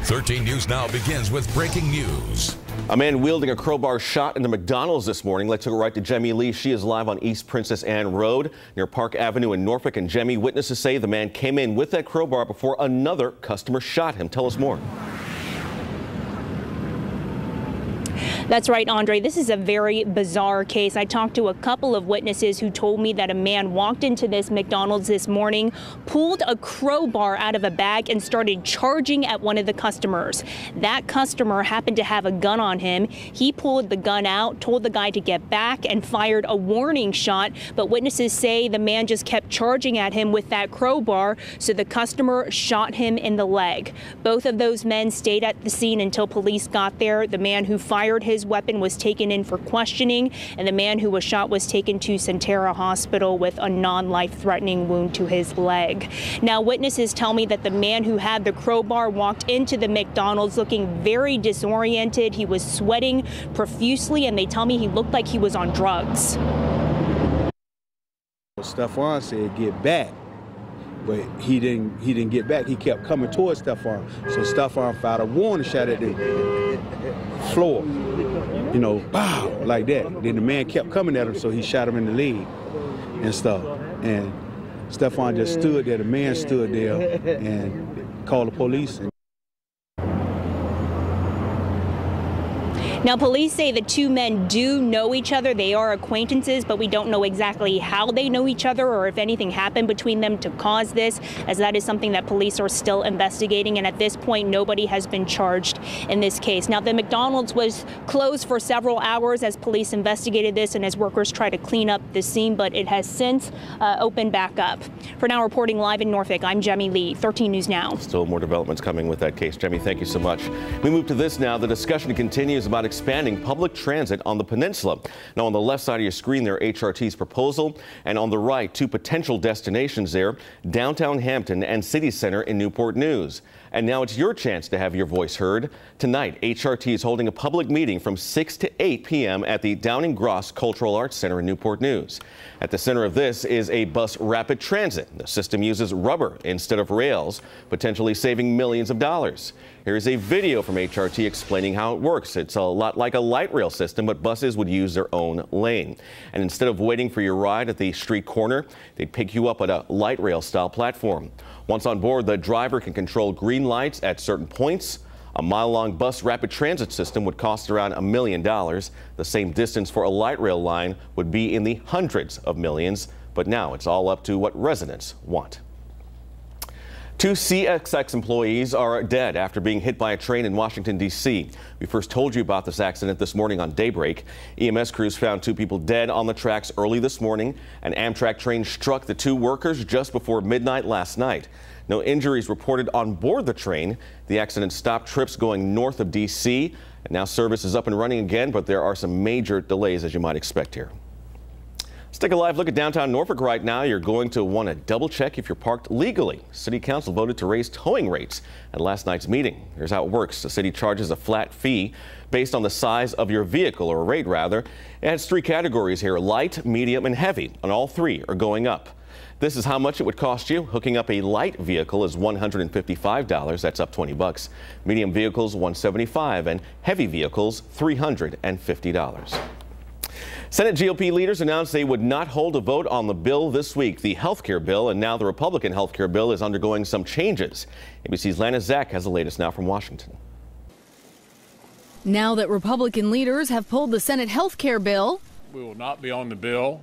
13 News Now begins with breaking news. A man wielding a crowbar shot into McDonald's this morning. Let's go right to Jemmy Lee. She is live on East Princess Anne Road near Park Avenue in Norfolk. And Jemmy, witnesses say the man came in with that crowbar before another customer shot him. Tell us more. That's right, Andre. This is a very bizarre case. I talked to a couple of witnesses who told me that a man walked into this McDonald's this morning, pulled a crowbar out of a bag and started charging at one of the customers. That customer happened to have a gun on him. He pulled the gun out, told the guy to get back, and fired a warning shot. But witnesses say the man just kept charging at him with that crowbar, so the customer shot him in the leg. Both of those men stayed at the scene until police got there. The man who fired his weapon was taken in for questioning, and the man who was shot was taken to Centera Hospital with a non-life-threatening wound to his leg. Now, witnesses tell me that the man who had the crowbar walked into the McDonald's looking very disoriented. He was sweating profusely, and they tell me he looked like he was on drugs. Stephon said, "Get back." But he didn't get back. He kept coming towards Stephon. So Stephon fired a warning shot at the floor. You know, bow, like that. Then the man kept coming at him, so he shot him in the leg and stuff. And Stephon just stood there. The man stood there and called the police. Now, police say the two men do know each other. They are acquaintances, but we don't know exactly how they know each other or if anything happened between them to cause this, as that is something that police are still investigating. And at this point, nobody has been charged in this case. Now, the McDonald's was closed for several hours as police investigated this and as workers try to clean up the scene, but it has since opened back up. For now, reporting live in Norfolk, I'm Jemmy Lee, 13 News Now. Still more developments coming with that case. Jemmy, thank you so much. We move to this now. The discussion continues about expanding public transit on the peninsula. Now, on the left side of your screen there, HRT's proposal, and on the right, two potential destinations there, downtown Hampton and City Center in Newport News. And now it's your chance to have your voice heard. Tonight, HRT is holding a public meeting from 6 to 8 p.m. at the Downing Gross Cultural Arts Center in Newport News. At the center of this is a bus rapid transit. The system uses rubber instead of rails, potentially saving millions of dollars. Here's a video from HRT explaining how it works. It's a lot like a light rail system, but buses would use their own lane. And instead of waiting for your ride at the street corner, they'd pick you up at a light rail style platform. Once on board, the driver can control green lights at certain points. A mile-long bus rapid transit system would cost around $1 million. The same distance for a light rail line would be in the hundreds of millions, but now it's all up to what residents want. Two CSX employees are dead after being hit by a train in Washington, D.C. We first told you about this accident this morning on Daybreak. EMS crews found two people dead on the tracks early this morning. An Amtrak train struck the two workers just before midnight last night. No injuries reported on board the train. The accident stopped trips going north of D.C. And now service is up and running again, but there are some major delays, as you might expect here. Let's take a live look at downtown Norfolk right now. You're going to want to double check if you're parked legally. City Council voted to raise towing rates at last night's meeting. Here's how it works. The city charges a flat fee based on the size of your vehicle, or a rate rather. It has three categories here: light, medium, and heavy, and all three are going up. This is how much it would cost you. Hooking up a light vehicle is $155. That's up $20. Medium vehicles, $175, and heavy vehicles, $350. Senate GOP leaders announced they would not hold a vote on the bill this week, the health care bill, and now the Republican health care bill is undergoing some changes. ABC's Lana Zach has the latest now from Washington. Now that Republican leaders have pulled the Senate health care bill, we will not be on the bill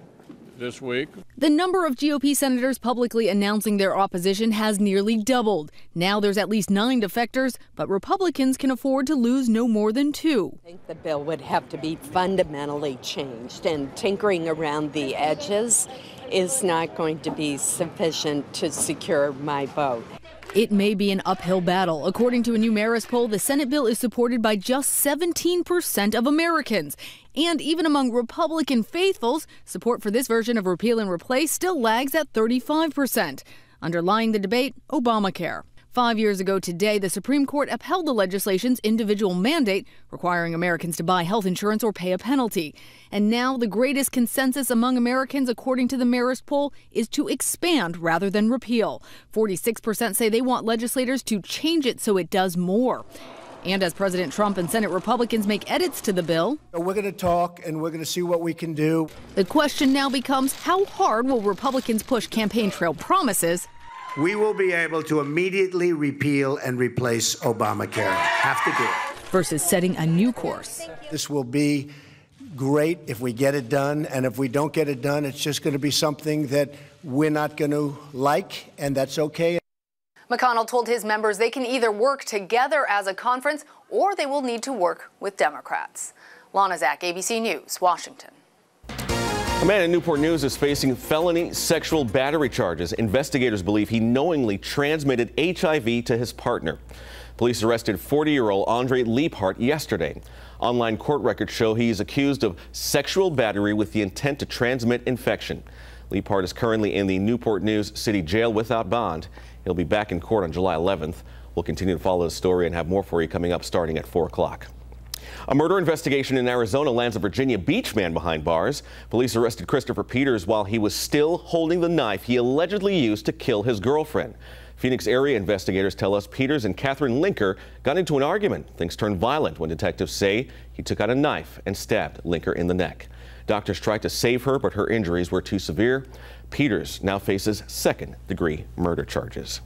this week. The number of GOP senators publicly announcing their opposition has nearly doubled. Now there's at least 9 defectors, but Republicans can afford to lose no more than 2. I think the bill would have to be fundamentally changed, and tinkering around the edges is not going to be sufficient to secure my vote. It may be an uphill battle. According to a new Marist poll, the Senate bill is supported by just 17% of Americans. And even among Republican faithfuls, support for this version of repeal and replace still lags at 35%. Underlying the debate, Obamacare. 5 years ago today, the Supreme Court upheld the legislation's individual mandate requiring Americans to buy health insurance or pay a penalty. And now the greatest consensus among Americans, according to the Marist poll, is to expand rather than repeal. 46% say they want legislators to change it so it does more. And as President Trump and Senate Republicans make edits to the bill, we're going to talk and we're going to see what we can do. The question now becomes, how hard will Republicans push campaign trail promises? We will be able to immediately repeal and replace Obamacare. Have to do it. Versus setting a new course. This will be great if we get it done. And if we don't get it done, it's just going to be something that we're not going to like, and that's okay. McConnell told his members they can either work together as a conference or they will need to work with Democrats. Lana Zach, ABC News, Washington. A man in Newport News is facing felony sexual battery charges. Investigators believe he knowingly transmitted HIV to his partner. Police arrested 40-year-old Andre Leaphart yesterday. Online court records show he is accused of sexual battery with the intent to transmit infection. Leaphart is currently in the Newport News City Jail without bond. He'll be back in court on July 11th. We'll continue to follow the story and have more for you coming up starting at 4 o'clock. A murder investigation in Arizona lands a Virginia Beach man behind bars. Police arrested Christopher Peters while he was still holding the knife he allegedly used to kill his girlfriend. Phoenix area investigators tell us Peters and Catherine Linker got into an argument. Things turned violent when detectives say he took out a knife and stabbed Linker in the neck. Doctors tried to save her, but her injuries were too severe. Peters now faces second-degree murder charges.